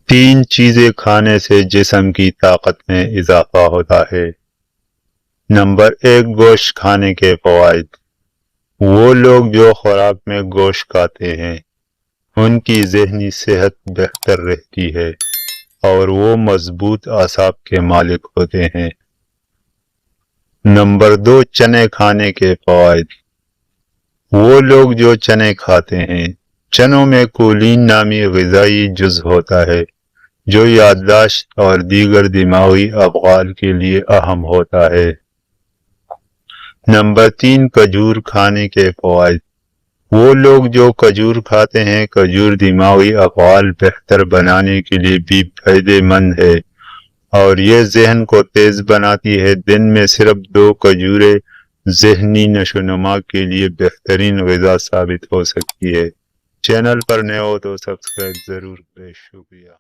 تین چیزیں کھانے سے جسم کی طاقت میں اضافہ ہوتا ہے۔ نمبر 1، گوشت کھانے کے فوائد۔ وہ لوگ جو خوراک میں گوشت کھاتے ہیں ان کی ذہنی صحت بہتر رہتی ہے اور وہ مضبوط اعصاب کے مالک ہوتے ہیں۔ نمبر 2، چنے کھانے کے فوائد۔ وہ لوگ جو چنے کھاتے ہیں، چنوں میں کولین نامی غذائی جز ہوتا ہے جو یادداشت اور دیگر دماغی افعال کے لیے اہم ہوتا ہے۔ نمبر 3، کھجور کھانے کے فوائد۔ وہ لوگ جو کھجور کھاتے ہیں، کھجور دماغی افعال بہتر بنانے کے لیے بھی فائدہ مند ہے اور یہ ذہن کو تیز بناتی ہے۔ دن میں صرف 2 کھجوریں ذہنی نشوونما کے لیے بہترین غذا ثابت ہو سکتی ہے۔ چینل پر نئے ہو تو سبسکرائب ضرور کریں۔ شکریہ۔